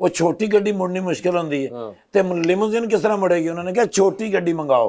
ਉਹ ਛੋਟੀ ਗੱਡੀ ਮੁੜਨੀ ਮੁਸ਼ਕਿਲ ਹੁੰਦੀ ਹੈ ਤੇ ਲਿਮੋਜ਼ੀਨ ਕਿਸ ਤਰ੍ਹਾਂ ਮੁੜੇਗੀ? ਉਹਨਾਂ ਨੇ ਕਿਹਾ ਛੋਟੀ ਗੱਡੀ ਮੰਗਾਓ।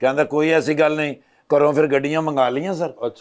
ਕਹਿੰਦਾ ਕੋਈ ਐਸੀ ਗੱਲ ਨਹੀਂ, ਘਰੋਂ ਫਿਰ ਗੱਡੀਆਂ ਮੰਗਾ ਲਈਆਂ ਸਰ।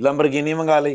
ਲੰਬਰਗਿਨੀ ਮੰਗਾ ਲਈ,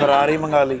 ਫਰਾਰੀ ਮੰਗਾ ਲਈ,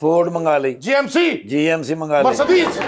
ਫੋਰਡ ਮੰਗਾ ਲਈ, GMC، GMC ਮੰਗਾ ਲਈ,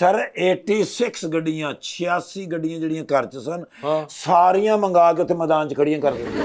ਸਰ 86 ਗੱਡੀਆਂ 86 ਗੱਡੀਆਂ ਜਿਹੜੀਆਂ ਘਰ ਚ ਸਨ ਸਾਰੀਆਂ ਮੰਗਾ ਕੇ ਉੱਥੇ ਮੈਦਾਨ ਚ ਖੜੀਆਂ ਕਰ ਦਿੱਤੀਆਂ।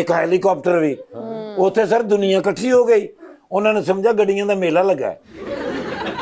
ਇੱਕ ਹੈਲੀਕਾਪਟਰ ਵੀ ਉੱਥੇ ਸਰ ਦੁਨੀਆ ਇਕੱਠੀ ਹੋ ਗਈ। ਉਹਨਾਂ ਨੇ ਸਮਝਿਆ ਗੱਡੀਆਂ ਦਾ ਮੇਲਾ ਲੱਗਾ।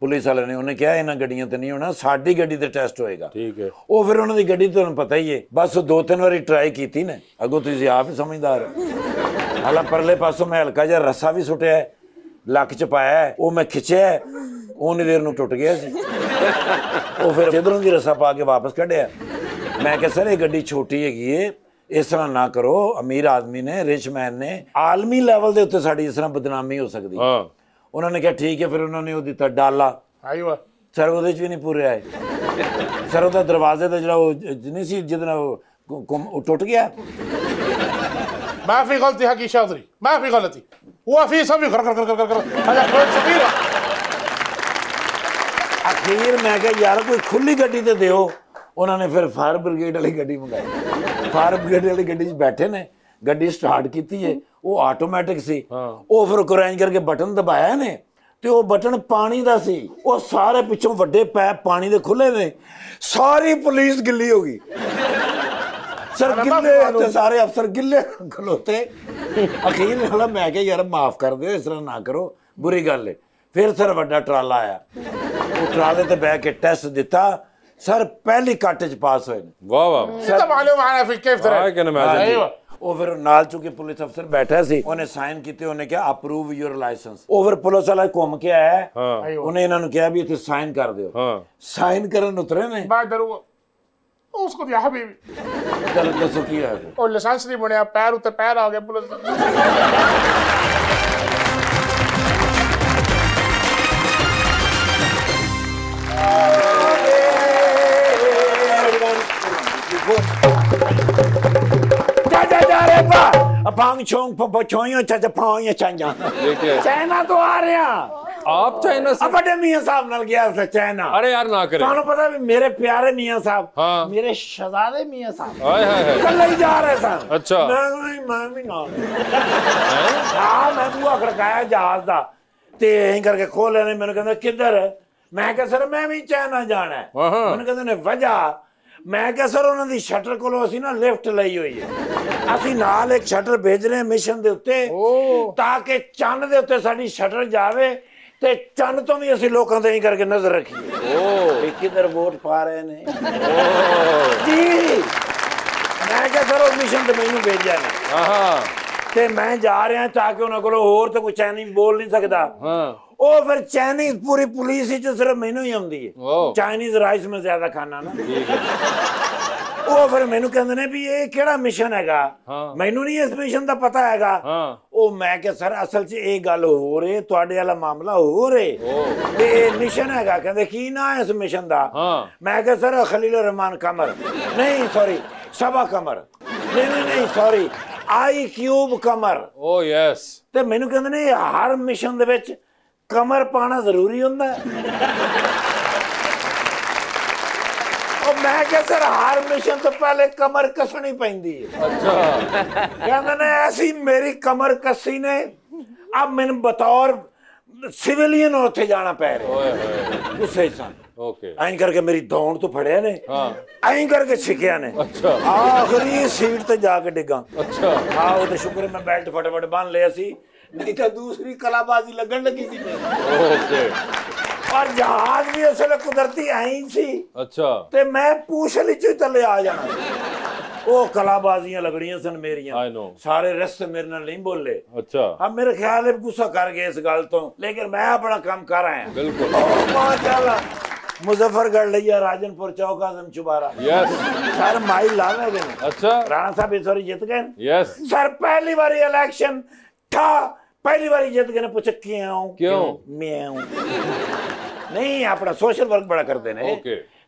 ਪੁਲਿਸ ਵਾਲੇ ਨੇ ਉਹਨੇ ਕਿਹਾ ਇਹਨਾਂ ਗੱਡੀਆਂ ਤੇ ਨਹੀਂ ਹੋਣਾ, ਸਾਡੀ ਗੱਡੀ ਤੇ ਟੈਸਟ ਹੋਏਗਾ। ਠੀਕ ਹੈ। ਉਹ ਫਿਰ ਉਹਨਾਂ ਦੀ ਗੱਡੀ ਤੁਹਾਨੂੰ ਪਤਾ ਹੀ ਹੈ, ਬਸ 2-3 ਵਾਰੀ ਟਰਾਈ ਕੀਤੀ ਨੇ। ਅੱਗੋਂ ਤੁਸੀਂ ਆਪ ਹੀ ਸਮਝਦਾਰ ਹੋ। ਹਾਲਾ ਪਰਲੇ ਪਾਸੋਂ ਮੈਂ ਹਲਕਾ ਜਿਹਾ ਰੱਸਾ ਵੀ ਸੁੱਟਿਆ, ਲੱਕ ਚ ਪਾਇਆ, ਉਹ ਮੈਂ ਖਿੱਚਿਆ, ਉਹਨੀ ਦੇਰ ਨੂੰ ਟੁੱਟ ਗਿਆ ਸੀ। ਉਹ ਫਿਰ ਇਧਰੋਂ ਦੀ ਰੱਸਾ ਪਾ ਕੇ ਵਾਪਸ ਕੱਢਿਆ। ਮੈਂ ਕਿਹਾ ਸਰ ਇਹ ਗੱਡੀ ਛੋਟੀ ਹੈਗੀ ਏ, इस तरह ना करो। अमीर आदमी ने, रिच मैन ने आलमी लैवल के उत्ते साडी इस तरह बदनामी हो सकती। उन्होंने कहा ठीक है, फिर उन्होंने वो दिता डाला। सर वो भी नहीं पूरे आए सर, वो दरवाजे का जो नहीं सी जिद टुट गया। माफी गलती हकी चौधरी, माफी गलती वो फिर सब अखीर मैं क्या यार कोई खुली गड्डी तो दिओ। उन्होंने फिर फायर ब्रिगेड वाली गड्डी मंगाई। फायर ब्रिगेड वाली गड्डी बैठे ने, गड्डी स्टार्ट की है, वो आटोमैटिक सी। वो फिर क्रैंच करके बटन दबाया ने तो वो बटन पानी का सी। वो सारे पिछों वड्डे पैप पानी दे खुले ने, सारी पुलिस गिल्ली हो गई। सर गिले सारे अफसर गिले खलोते। अखीर वाला मैं क्या यार माफ कर दो, इस तरह ना करो, बुरी गल है। फिर सर वड्डा ट्राला आया, वो ट्राले ते बह के टेस्ट दिता, सर पहली कट च पास होए। वाह वाह, सर मालूम आना फिर किस तरह वो फिर नाल चुके पुलिस अफसर बैठा सी, उन्हें साइन कीते, उन्हें क्या अप्रूव योर लाइसेंस। वो फिर पुलिस वाला घूम के आया, उन्हें इन्होंने कहा भी इत्थे साइन कर दियो। साइन करन उतरे ने बाद डरू उसको दिया हबीबी। चलो दसो की है और लाइसेंस नहीं बनया, पैर उते पैर आ गया पुलिस। भांग छोंग पछोइयो चाचा पाओ चांजा। चाइना तो आ रहा। आप चाइना से बड़े मियां साहब नाल गया था चाइना। अरे यार ना करे, ਤੁਹਾਨੂੰ ਪਤਾ ਵੀ ਮੇਰੇ ਪਿਆਰੇ ਮੀਆਂ ਸਾਹਿਬ, ਮੇਰੇ ਸ਼ਹਜ਼ਾਦੇ ਮੀਆਂ ਸਾਹਿਬ ਹਾਏ ਹਾਏ ਕੱਲੇ ਹੀ ਜਾ ਰਹੇ ਸਨ। ਅੱਛਾ ਮੈਂ ਵੀ ਨਾਲ ਹਾਂ, ਮੈਂ ਬੂਹਾ ਖੜਕਾਇਆ ਜਹਾਜ਼ ਦਾ ਤੇ ਐਂ ਕਰਕੇ ਖੋਲੇ ਨੇ। ਮੈਨੂੰ ਕਹਿੰਦਾ ਕਿੱਧਰ? ਮੈਂ ਕਿਹਾ ਸਰ ਮੈਂ ਵੀ ਚਾਈਨਾ ਜਾਣਾ। ਮੈਨੂੰ ਕਹਿੰਦੇ ਨੇ ਵਜ੍ਹਾ। ਮੈਂ ਕਿਹਾ ਸਰ ਉਹਨਾਂ ਦੀ ਸ਼ਟਰ ਕੋਲੋਂ ਅਸੀਂ ਨਾ ਲਿਫਟ ਲਈ ਹੋਈ ਹੈ, ਅਸੀਂ ਨਾਲ ਇੱਕ ਸ਼ਟਰ ਭੇਜ ਰਹੇ ਮਿਸ਼ਨ ਦੇ ਉੱਤੇ ਤਾਂ ਕਿ ਚੰਨ ਦੇ ਉੱਤੇ ਸਾਡੀ ਸ਼ਟਰ ਜਾਵੇ ਤੇ ਚੰਨ ਤੋਂ ਵੀ ਅਸੀਂ ਲੋਕਾਂ ਤੇ ਹੀ ਕਰਕੇ ਨਜ਼ਰ ਰੱਖੀਏ ਕਿੱਧਰ ਵੋਟ ਪਾ ਰਹੇ ਨੇ ਜੀ। ਮੈਂ ਕਿਹਾ ਸਰ ਉਹ ਮਿਸ਼ਨ ਤੇ ਮੈਨੂੰ ਭੇਜਿਆ ਨੇ ਤੇ ਮੈਂ ਜਾ ਰਿਹਾ ਤਾਂ ਕਿ ਉਹਨਾਂ ਕੋਲੋਂ ਹੋਰ ਤਾਂ ਕੋਈ ਚਾਈਨੀਜ਼ ਬੋਲ ਨਹੀਂ ਸਕਦਾ। ਉਹ ਫਿਰ ਚਾਈਨੀਜ਼ ਪੂਰੀ ਪੁਲਿਸ ਵਿੱਚ ਸਿਰਫ ਮੈਨੂੰ ਹੀ ਆਉਂਦੀ ਹੈ। ਚਾਈਨੀਜ਼ ਰਾਈਸ ਮੈਂ ਜ਼ਿਆਦਾ ਖਾਣਾ ਨਾ। ਉਹ ਫਿਰ ਮੈਨੂੰ ਕਹਿੰਦੇ ਨੇ ਵੀ ਇਹ ਕਿਹੜਾ ਮਿਸ਼ਨ ਹੈਗਾ, ਮੈਨੂੰ ਨਹੀਂ ਇਸ ਮਿਸ਼ਨ ਦਾ ਪਤਾ ਹੈਗਾ। ਉਹ ਮੈਂ ਕਿਹਾ ਸਰ ਅਸਲ 'ਚ ਇਹ ਗੱਲ ਹੋ ਰਹੀ, ਤੁਹਾਡੇ ਵਾਲਾ ਮਾਮਲਾ ਹੋ ਰਿਹਾ ਤੇ ਇਹ ਮਿਸ਼ਨ ਹੈਗਾ। ਕਹਿੰਦੇ ਕੀ ਨਾਂ ਹੈ ਇਸ ਮਿਸ਼ਨ ਦਾ? ਮੈਂ ਕਿਹਾ ਸਰ ਖਲੀਲ रहमान कमर, नहीं सॉरी सबा कमर, नहीं sorry I cube Qamar. O yes. ਤੇ ਮੈਨੂੰ ਕਹਿੰਦੇ ਨੇ ਹਰ ਮਿਸ਼ਨ ਦੇ ਵਿੱਚ ਕਮਰ ਪਾਣਾ ਜ਼ਰੂਰੀ ਹੁੰਦਾ। मैं क्या सर हर मिशन तो पहले कमर कसनी पैंदी है। अच्छा। कहते ने ऐसी मेरी कमर कसी ने अब मैंने बतौर सिविलियन उत्थे जाना पै रहा गुस्से सन। ओके। ऐं करके मेरी दौड़ तो फड़िया ने, ऐं करके छिकिया ने। अच्छा। आखिरी सीट ते जाके डिगा। अच्छा। हाँ वो तो शुक्र है मैं बेल्ट फटाफट बांध लिया सी, नहीं तो दूसरी कलाबाजी लगन लगी थी। ओके। और जहाज भी असल कुदरती आई सी। अच्छा। ते मैं पूछली च थले आ जाना। वो कलाबाजियां लगड़ियां सन मेरियां, सारे रस्ते मेरे नाल नहीं बोले। अच्छा। अब मेरे ख्याल है गुस्सा कर गए इस गल तो, लेकिन मैं अपना काम कर आया। बिल्कुल। माशाल्लाह मुजफ्फरगढ़ लिया, राजनपुर चौक, आजम चुबारा। यस। सर माई लावे गए। अच्छा। राणा साहब इस बार जीत गए। यस। सर पहली बार इलेक्शन था, पहली बार जीत गए। पूछे क्यों? मैं नहीं अपना सोशल वर्क बड़ा करते ने।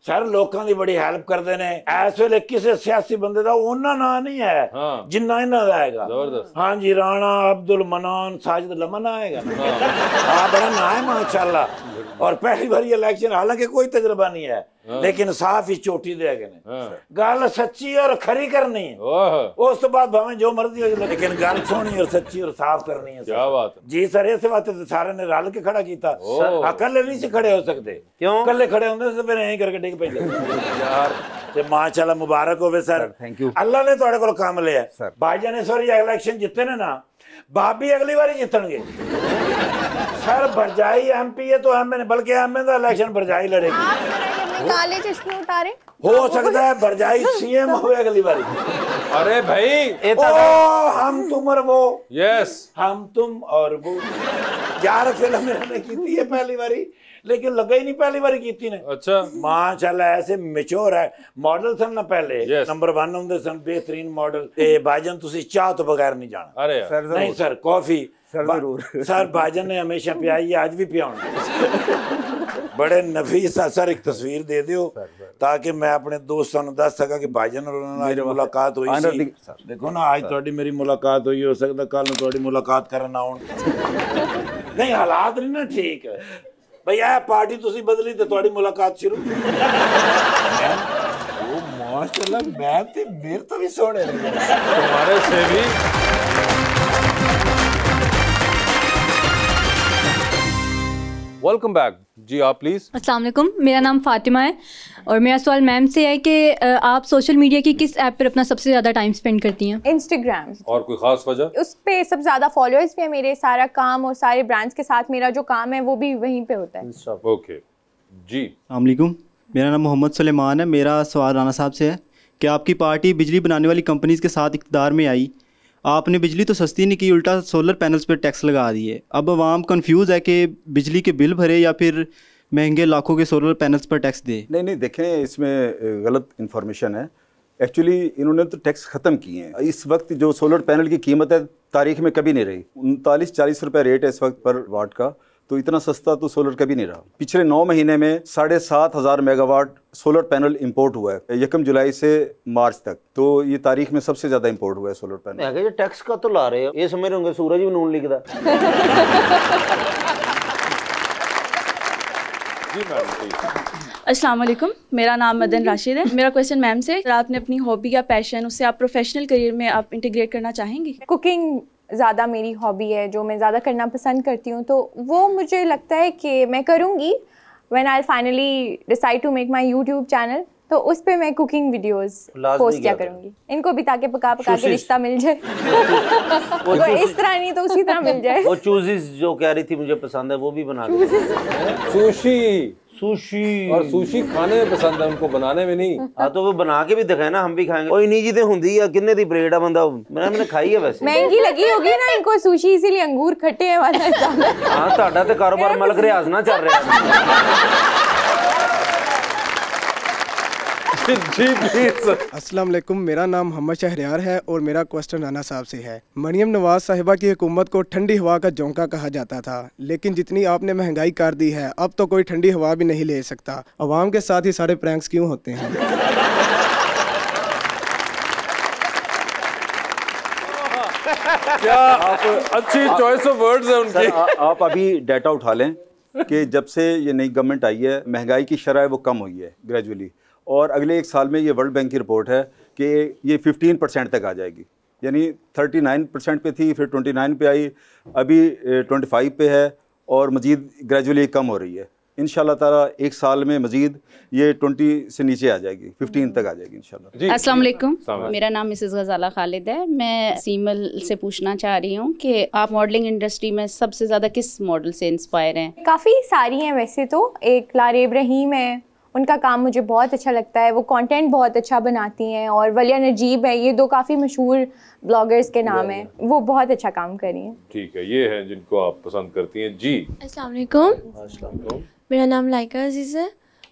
सर लोगों की बड़ी हेल्प करते ने। इस वेले किसी सियासी बंदे का उन्ना ना नहीं है जिन्ना इन्हां दा हैगा। हाँ जी, राणा अब्दुल मनान साजिद लमन आएगा ना। हाँ बड़ा ना है माशाल्लाह। और पहली बार इलेक्शन, हालांकि कोई तजर्बा नहीं है, लेकिन साफ ही चोटी दे गए। गल सच्ची और खरी करनी है, उस तो बाद भावें जो मर्जी हो, लेकिन गल सोहनी और सच्ची और साफ करनी है। क्या बात जी सर, इस वास्ते तो सारे ने रल के खड़ा किया। कल्ले नहीं से खड़े हो सकते। क्यों? कल्ले खड़े होंगे तो फिर यहीं करके डिग पे यार। ते माशाल्लाह मुबारक होवे सर, थैंक यू। अल्लाह ने तुहाडे कोल काम लिया सर। भाईजान इस बार इलेक्शन जिते ने ना, बाबी अगली बार जितणगे सर। भरजाई MP है तो एमए, बल्कि एमए का इलेक्शन भरजाई लड़ेगी। काले चश्मे उतारे। हो सकता है भरजाई सीएम हो अगली बारी। अरे भाई ओ हम तुम और वो, यस हम तुम और वो यार फिल्म मैंने की थी ये पहली बारी, लेकिन लगा ही नहीं पहली बारी की थी ने। अच्छा माशाल्लाह ऐसे मैच्योर है मॉडल सन ना पहले Yes. नंबर 1 ਹੁੰਦੇ ਸਨ बेहतरीन मॉडल ਤੇ भाईजान ਤੁਸੀਂ ਚਾਹ ਤੋਂ बगैर नहीं जाना। अरे यार नहीं सर कॉफी सर जरूर। सर भाईजान ने हमेशा पियाई है आज भी पियाऊंगा। बड़े नफीस सर एक तस्वीर दे दियो ताकि मैं अपने दोस्तों ਨੂੰ ਦੱਸ ਸਕਾਂ ਕਿ ਭਾਈजान ਨਾਲ ਅੱਜ ਮੁਲਾਕਾਤ ਹੋਈ ਸੀ। ਦੇਖੋ ਨਾ ਅੱਜ ਤੁਹਾਡੀ ਮੇਰੀ ਮੁਲਾਕਾਤ ਹੋਈ, ਹੋ ਸਕਦਾ ਕੱਲ ਨੂੰ ਤੁਹਾਡੀ ਮੁਲਾਕਾਤ ਕਰਨ ਆਉਣ। ਨਹੀਂ ਹਾਲਾਤ ਨਹੀਂ ਨਾ ਠੀਕ ਹੈ ਭਈ ਇਹ ਪਾਰਟੀ ਤੁਸੀਂ ਬਦਲੀ ਤੇ ਤੁਹਾਡੀ ਮੁਲਾਕਾਤ ਸ਼ੁਰੂ। ਉਹ ਮਾਸ਼ਾਅੱਲਾ ਮੈਂ ਤੇ ਮੇਰੇ ਤੋਂ ਵੀ ਸੋਹਣੇ ਨੇ तुम्हारे से भी। वेलकम बैक जी, आप प्लीज। अस्सलाम वालेकुम, मेरा नाम फातिमा है और मेरा सवाल मैम से है कि आप सोशल मीडिया की किस ऐप पर अपना सबसे ज़्यादा टाइम स्पेंड करती हैं? इंस्टाग्राम। और कोई खास वजह? उस पे सबसे ज़्यादा फॉलोअर्स भी है मेरे, सारा काम और सारे ब्रांड्स के साथ मेरा जो काम है वो भी वहीं पे होता है। ओके जी। अस्सलाम वालेकुम, मेरा नाम मोहम्मद सुलेमान है। मेरा सवाल राना साहब से है कि आपकी पार्टी बिजली बनाने वाली कंपनीज़ के साथ इक़्तिदार में आई, आपने बिजली तो सस्ती नहीं की, उल्टा सोलर पैनल्स पर टैक्स लगा दिए। अब आवाम कंफ्यूज है कि बिजली के बिल भरे या फिर महंगे लाखों के सोलर पैनल्स पर टैक्स दे। नहीं देखें, इसमें गलत इन्फॉर्मेशन है। एक्चुअली इन्होंने तो टैक्स ख़त्म किए हैं। इस वक्त जो सोलर पैनल की कीमत है तारीख में कभी नहीं रही, 39-40 रुपये रेट है इस वक्त पर वाट का, तो इतना सस्ता तो सोलर कभी नहीं रहा। पिछले 9 महीने में 7,500 मेगावाट सोलर पैनल इंपोर्ट हुआ है 1 जुलाई से मार्च तक, तो ये तारीख में सबसे ज़्यादा इंपोर्ट हुआ है सोलर पैनल। ये टैक्स का तो ला रहे हो, ये समझ रहे होंगे सूरज भी नून लिखता। अस्सलाम वालेकुम, मेरा नाम मदन राशिद है। मेरा क्वेश्चन मैम से, आपने अपनी हॉबी या पैशन उससे आप प्रोफेशनल करियर में आप इंटीग्रेट करना चाहेंगी? कुकिंग ज़्यादा मेरी हॉबी है, जो मैं ज़्यादा करना पसंद करती हूँ, तो वो मुझे लगता है कि मैं करूँगी when I finally decide to make my YouTube channel. तो उस पे मैं कुकिंग वीडियोस पोस्ट क्या करूँगी, इनको भी ताकि पका के रिश्ता मिल जाए। वो इस तरह नहीं तो उसी तरह मिल जाए। वो चूज़ीज जो कह रही थी मुझे पसंद है वो भी बना दो। सुशी और सुशी खाने में पसंद है उनको, बनाने में नहीं। हाँ तो वो बना के भी दिखाए ना, हम भी खाएंगे। ओए नहीं जी ते हुंदी है किन्ने दी ब्रेड है बंदा, मैंने खाई है वैसे। महंगी लगी होगी ना इनको सुशी, इसीलिए अंगूर खट्टे हैं वाला। हाँ ਤੁਹਾਡਾ ਤੇ ਕਾਰੋਬਾਰ ਮਲਕ ਰਿਆਜ਼ ਨਾ ਚੱਲ ਰਿਹਾ। जी प्लीज। अस्सलाम वालेकुम, मेरा नाम मोहम्मद शहरयार है और मेरा क्वेश्चन राना साहब से है। मरियम नवाज साहिबा की हुकूमत को ठंडी हवा का झोंका कहा जाता था, लेकिन जितनी आपने महंगाई कर दी है अब तो कोई ठंडी हवा भी नहीं ले सकता। अवाम के साथ ही सारे प्रैंक्स क्यों होते हैं? क्या अच्छी चॉइस ऑफ वर्ड्स है उनकी। आप अभी डाटा उठा लें कि जब से ये नई गवर्नमेंट आई है महंगाई की शरह वो कम हुई है ग्रेजुअली, और अगले 1 साल में ये वर्ल्ड बैंक की रिपोर्ट है कि ये 15% तक आ जाएगी। यानी 39% पे थी, फिर 29 पे आई, अभी 25 पे है और मज़ीद ग्रेजुअली कम हो रही है। इंशाल्लाह ताला 1 साल में मज़ीद ये 20 से नीचे आ जाएगी, 15 तक आ जाएगी इंशाल्लाह। अस्सलाम वालेकुम, मेरा नाम मिसेस गजाला खालिद है। मैं सीमल से पूछना चाह रही हूँ कि आप मॉडलिंग इंडस्ट्री में सबसे ज़्यादा किस मॉडल से इंस्पायर हैं? काफ़ी सारी हैं वैसे तो। एक लारे इब्राहिम है, उनका काम मुझे बहुत अच्छा लगता है, वो कंटेंट बहुत अच्छा बनाती हैं। और वलिया नजीब है, ये 2 काफ़ी मशहूर ब्लॉगर्स के नाम हैं, वो बहुत अच्छा काम कर रही हैं। ठीक है, ये है जिनको आप पसंद करती हैं। जी अस्सलाम वालेकुम, मेरा नाम लाइका अजीज़ है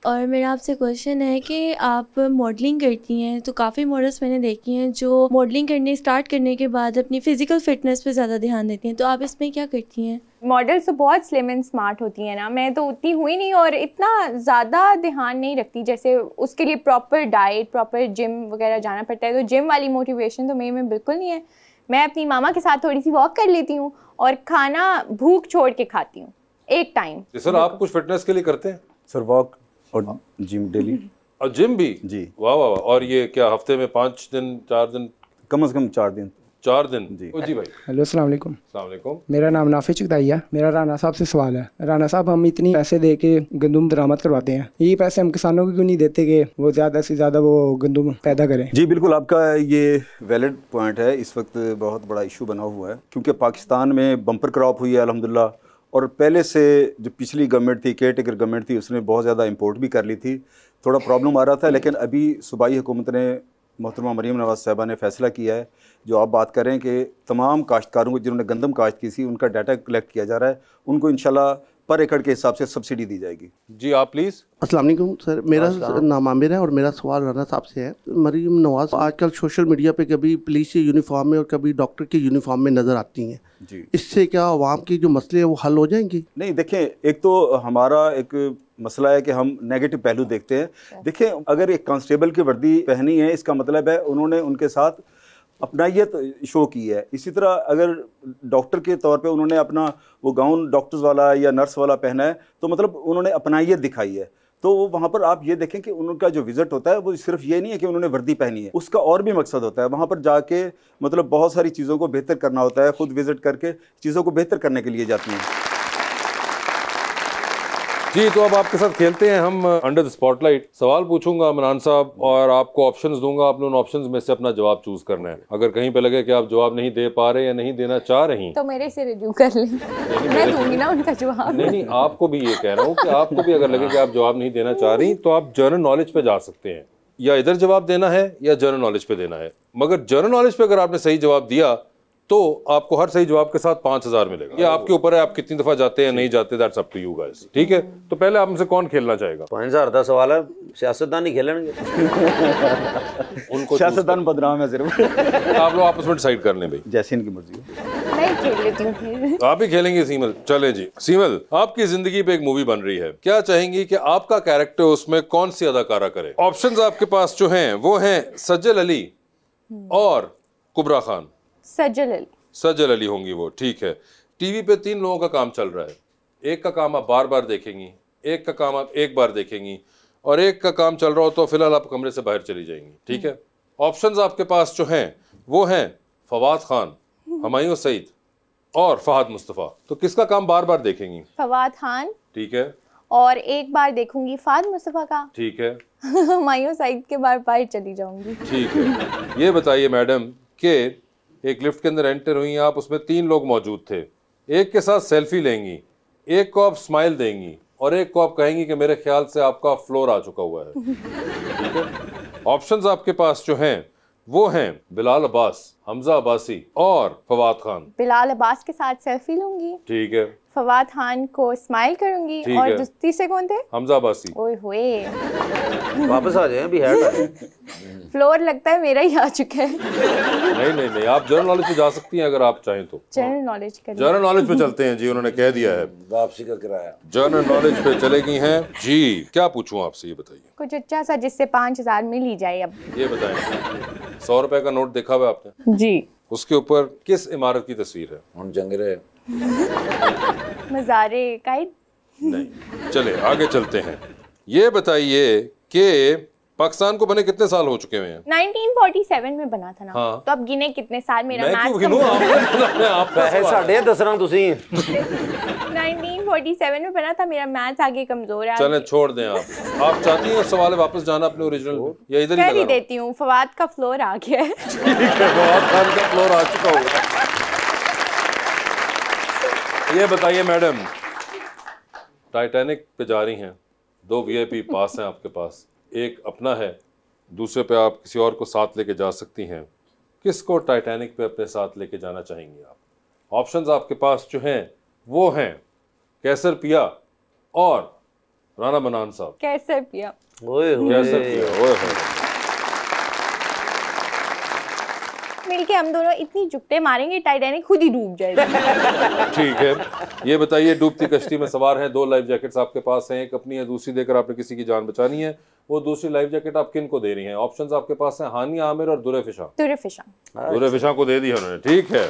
और मेरा आपसे क्वेश्चन है कि आप मॉडलिंग करती हैं, तो काफ़ी मॉडल्स मैंने देखी हैं जो मॉडलिंग करने स्टार्ट करने के बाद अपनी फ़िज़िकल फ़िटनेस पे ज़्यादा ध्यान देती हैं, तो आप इसमें क्या करती हैं? मॉडल्स तो बहुत स्लिम एंड स्मार्ट होती हैं ना, मैं तो उतनी हुई नहीं और इतना ज़्यादा ध्यान नहीं रखती। जैसे उसके लिए प्रॉपर डाइट, प्रॉपर जिम वगैरह जाना पड़ता है, तो जिम वाली मोटिवेशन तो मेरे में बिल्कुल नहीं है। मैं अपनी मामा के साथ थोड़ी सी वॉक कर लेती हूँ और खाना भूख छोड़ के खाती हूँ एक टाइम। सर आप कुछ फिटनेस के लिए करते हैं? सर वॉक और जिम डेली। और जिम भी? जी। वाह वाह वाह। और ये क्या हफ्ते में 5 दिन 4 दिन? कम से कम 4 दिन। 4 दिन जी। जी भाई। हेलो अस्सलाम वालेकुम। अस्सलाम वालेकुम। मेरा नाम नाफिज चगदाइया। मेरा राना साहब से सवाल है, राना साहब हम इतनी पैसे दे के गंदुम दरामद करवाते हैं, ये पैसे हम किसानों को क्यों नहीं देते कि वो ज़्यादा से ज़्यादा वो गंदुम पैदा करें? जी बिल्कुल, आपका ये वैलिड पॉइंट है। इस वक्त बहुत बड़ा इशू बना हुआ है क्योंकि पाकिस्तान में बम्पर क्रॉप हुई है अल्हम्दुलिल्लाह, और पहले से जो पिछली गवर्नमेंट थी, केयर टेकर गवर्नमेंट थी, उसने बहुत ज़्यादा इंपोर्ट भी कर ली थी, थोड़ा प्रॉब्लम आ रहा था। लेकिन अभी सूबाई हुकूमत ने, मोहतरमा मरीम नवाज साहिबा ने फैसला किया है, जो आप बात कर रहे हैं कि तमाम काश्तकारों को जिन्होंने गंदम काश्त की थी उनका डाटा कलेक्ट किया जा रहा है, उनको इंशाल्लाह पर एकड़ के हिसाब से सब्सिडी दी जाएगी। जी आप प्लीज़। अस्सलाम वालेकुम सर, मेरा नाम आमिर है और मेरा सवाल राना साहब से है। मरीम नवाज आजकल सोशल मीडिया पे कभी पुलिस के यूनिफॉर्म में और कभी डॉक्टर के यूनिफॉर्म में नज़र आती हैं जी, इससे क्या आवाम की जो मसले हैं वो हल हो जाएंगी? नहीं, देखें, एक तो हमारा एक मसला है कि हम नेगेटिव पहलू देखते हैं। देखें, अगर एक कांस्टेबल की वर्दी पहनी है, इसका मतलब है उन्होंने उनके साथ अपनाइयत शो की है। इसी तरह अगर डॉक्टर के तौर पे उन्होंने अपना वो गाउन डॉक्टर्स वाला या नर्स वाला पहना है, तो मतलब उन्होंने अपनाइयत दिखाई है। तो वहाँ पर आप ये देखें कि उनका जो विज़िट होता है वो सिर्फ ये नहीं है कि उन्होंने वर्दी पहनी है, उसका और भी मकसद होता है। वहाँ पर जाके मतलब बहुत सारी चीज़ों को बेहतर करना होता है, खुद विज़िट करके चीज़ों को बेहतर करने के लिए जाती हैं। जी, तो अब आपके साथ खेलते हैं हम अंडर द स्पॉटलाइट। सवाल पूछूंगा मनान साहब और आपको ऑप्शंस दूंगा, आपने उन ऑप्शंस में से अपना जवाब चूज करना है। अगर कहीं पे लगे कि आप जवाब नहीं दे पा रहे या नहीं देना चाह रही तो मेरे से रिव्यू कर लें, मैं दूंगी ना उनका जवाब। नहीं, आपको भी ये कह रहा हूँ कि आपको भी अगर लगे कि आप जवाब नहीं देना चाह रही तो आप जनरल नॉलेज पे जा सकते हैं, या इधर जवाब देना है या जनरल नॉलेज पे देना है। मगर जनरल नॉलेज पे अगर आपने सही जवाब दिया तो आपको हर सही जवाब के साथ 5000 मिलेगा। ये आपके ऊपर है, आप कितनी दफा जाते हैं नहीं जाते, that's up to you guys. ठीक है, तो पहले आप मुझसे कौन खेलना चाहेगा? 5000 का सवाल है, सियासतदान ही खेलेंगे। उनको सियासतदान बदनाम है सिर्फ। आप लोग आपस में डिसाइड कर लें भाई, जैसे इनकी मर्जी। मैं खेल लेती हूँ। आप ही खेलेंगे सीमल? चले जी। सीमल, आपकी जिंदगी पे एक मूवी बन रही है, क्या चाहेंगी कि आपका कैरेक्टर उसमें कौन सी अदाकारा करे? ऑप्शंस आपके पास जो हैं वो हैं सज्जल अली और कुबरा खान। सज्जल अली होंगी वो, ठीक है। टीवी पे 3 लोगों का काम चल रहा है, एक का काम आप बार बार देखेंगी, एक का काम आप एक बार देखेंगी, और एक का काम चल रहा हो तो फिलहाल आप कमरे से बाहर चली जाएंगी। ठीक है, ऑप्शंस आपके पास जो हैं वो हैं फवाद खान, हुमायूं सईद और फहद मुस्तफ़ा। तो किसका काम बार बार देखेंगी? फवाद खान। ठीक है। और एक बार देखूंगी फहद मुस्तफ़ा का। ठीक है। हुमायूं सईद के बार बाहर चली जाऊंगी। ठीक है। ये बताइए मैडम कि एक लिफ्ट के अंदर एंटर हुई आप, उसमें 3 लोग मौजूद थे, एक के साथ सेल्फी लेंगी, एक को आप स्माइल देंगी और एक को आप कहेंगी कि मेरे ख्याल से आपका फ्लोर आ चुका हुआ है। ठीक है, ऑप्शंस आपके पास जो हैं वो हैं बिलाल अब्बास, हमजा अब्बासी और फवाद खान। बिलाल अब्बास के साथ सेल्फी लूंगी। ठीक है। फवाद खान को स्माइल करूंगी और तीसरे कौन थे? हमजा अब्बासी। ओए होए, वापस आ जाए अभी है। फ्लोर लगता है मेरा ही आ चुका है। नहीं, आप जनरल नॉलेज पे जा सकती हैं अगर आप चाहें तो। जनरल नॉलेज पे चलते हैं जी, उन्होंने कह दिया है वापसी का किराया। जनरल नॉलेज पे चलेगी हैं जी। क्या पूछूं आपसे, ये बताइए। कुछ अच्छा सा जिससे 5000 मिल ही जाए। अब ये बताएं, 100 रुपए का नोट देखा हुआ आपने? जी। उसके ऊपर किस इमारत की तस्वीर है? उन जंगरे मज़ारे कायद? नहीं, चले आगे चलते हैं। ये बताइए कि पाकिस्तान को बने कितने साल हो चुके हुए हैं? 1947 में बना था ना। हाँ। तो अब गिने कितने साल? मेरा मैथ्स आप पैसे साढ़े दसना तुसी। 1947 में बना था, मेरा मैथ्स आगे कमजोर है। चलें छोड़ दें। आप चाहती हैं सवाल वापस जाना अपने ओरिजिनल या इधर ही देती हूँ। फवाद का फ्लोर आ गया है। ठीक है, फवाद खान का फ्लोर आ चुका होगा। ये बताइए मैडम, टाइटैनिक पे जा रही हैं, 2 VIP पास हैं आपके पास, एक अपना है, दूसरे पे आप किसी और को साथ लेके जा सकती हैं। किसको टाइटैनिक पे अपने साथ लेके जाना चाहेंगी आप? ऑप्शंस आपके पास जो हैं वो हैं कैसर पिया और राना मनान साहब। कैसर पिया। कैसर पिया, ओए होए। मिलके हम दोनों इतनी जुगते मारेंगे टाइटैनिक खुद ही डूब जाएगा। ठीक है, ये बताइए, डूबती कश्ती में सवार हैं, 2 लाइफ जैकेट्स आपके पास हैं, एक अपनी है, दूसरी देकर आपने किसी की जान बचानी है। वो दूसरी लाइफ जैकेट आप किन को दे रही हैं? ऑप्शंस आपके पास हैं हानिया आमिर और दुरे फिशा। दुरे फिशा को दे दी उन्होंने। ठीक है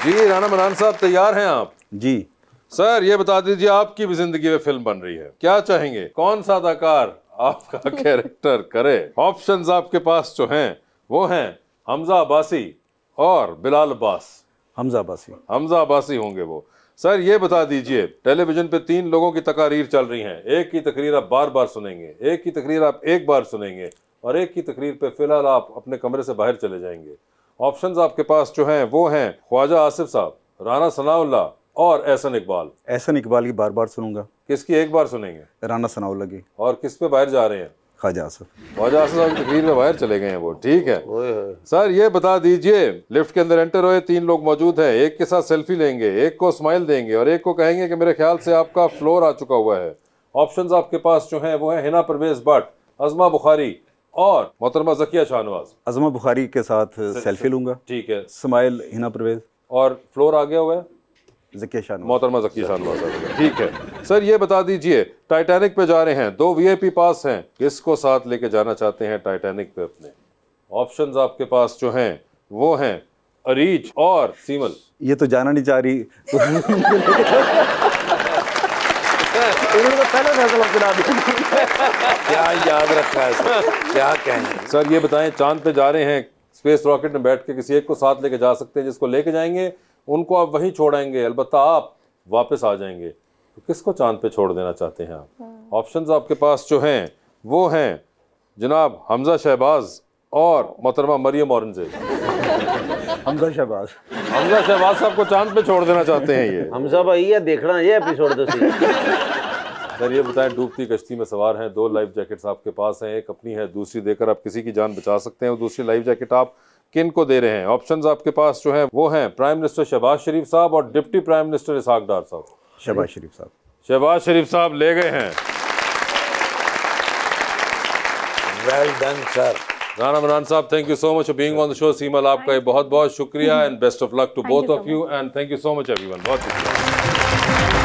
जी। राना मनान साहब तैयार हैं आप? जी सर, ये बता दीजिए, आपकी भी जिंदगी में फिल्म बन रही है, क्या चाहेंगे कौन सा अदाकार आपका कैरेक्टर करे? ऑप्शंस आपके पास जो हैं वो हैं हमजा अब्बासी और बिलाल अब्बास। हमजा अब्बासी होंगे वो। सर ये बता दीजिए, टेलीविजन पे 3 लोगों की तकरीर चल रही हैं, एक की तकरीर आप बार बार सुनेंगे, एक की तकरीर आप एक बार सुनेंगे और एक की तकरीर पे फिलहाल आप अपने कमरे से बाहर चले जाएंगे। ऑप्शंस आपके पास जो हैं वो हैं ख्वाजा आसिफ साहब, राना सनाउल्लाह और एहसन इकबाल। एहसन इकबाल की बार बार सुनूंगा। किसकी एक बार सुनेंगे? राना सनाउल्लाह की। और किस पे बाहर जा रहे हैं? ख्वाजा आसिफ। ख्वाजा आसिफ साहब की तकरीर में बाहर चले गए हैं वो, ठीक है। सर ये बता दीजिए, लिफ्ट के अंदर एंटर हुए, 3 लोग मौजूद हैं, एक के साथ सेल्फी लेंगे, एक को स्माइल देंगे और एक को कहेंगे कि मेरे ख्याल से आपका फ्लोर आ चुका हुआ है। ऑप्शंस आपके पास जो हैं वो है हिना परवेज भट्ट, अज़मा बुखारी और मोहतरमा ज़किया शाहनवाज। अज़मा बुखारी के साथ सेल्फी लूंगा, ठीक है। स्माइल हिना परवेज और फ्लोर आ गया हुआ है ज़किया शाहनवाज, मोहतरमा ज़किया शाहनवाज, ठीक है। सर ये बता दीजिए, टाइटैनिक पे जा रहे हैं, 2 VIP पास हैं, किसको साथ लेके जाना चाहते हैं टाइटैनिक पे अपने? ऑप्शंस आपके पास जो हैं वो हैं अरीज और सीमल। ये तो जाना नहीं चाह रही क्या याद रखा है सर? क्या कहें सर? ये बताएं, चांद पे जा रहे हैं, स्पेस रॉकेट में बैठ के किसी एक को साथ लेके जा सकते हैं, जिसको लेके जाएंगे उनको आप वहीं छोड़ेंगे, अलबत्ता आप वापस आ जाएंगे, तो किसको चांद पे छोड़ देना चाहते हैं आप? ऑप्शंस आपके पास जो हैं वो हैं जनाब हमजा शहबाज और मोहतरमा मरियम औरंगजेब। हमजा शहबाज साहब को चांद पे छोड़ देना चाहते हैं ये। हमजा भाई ये देखना ये एपिसोड तो सर ये बताएं, डूबती कश्ती में सवार हैं, 2 लाइफ जैकेट्स आपके पास हैं, एक अपनी है, दूसरी देकर आप किसी की जान बचा सकते हैं। दूसरी लाइफ जैकेट आप किन को दे रहे हैं? ऑप्शंस आपके पास जो हैं वो हैं प्राइम मिनिस्टर शहबाज शरीफ साहब और डिप्टी प्राइम मिनिस्टर इसहाक डार साहब। शहबाज शरीफ साहब। शहबाज शरीफ साहब ले गए हैं। Well done sir. Rana Manan साहब, thank you so much for being on the show. Seemal आपका बहुत बहुत शुक्रिया and best of luck to both of you and thank you so much everyone. बहुत शुक्रिया।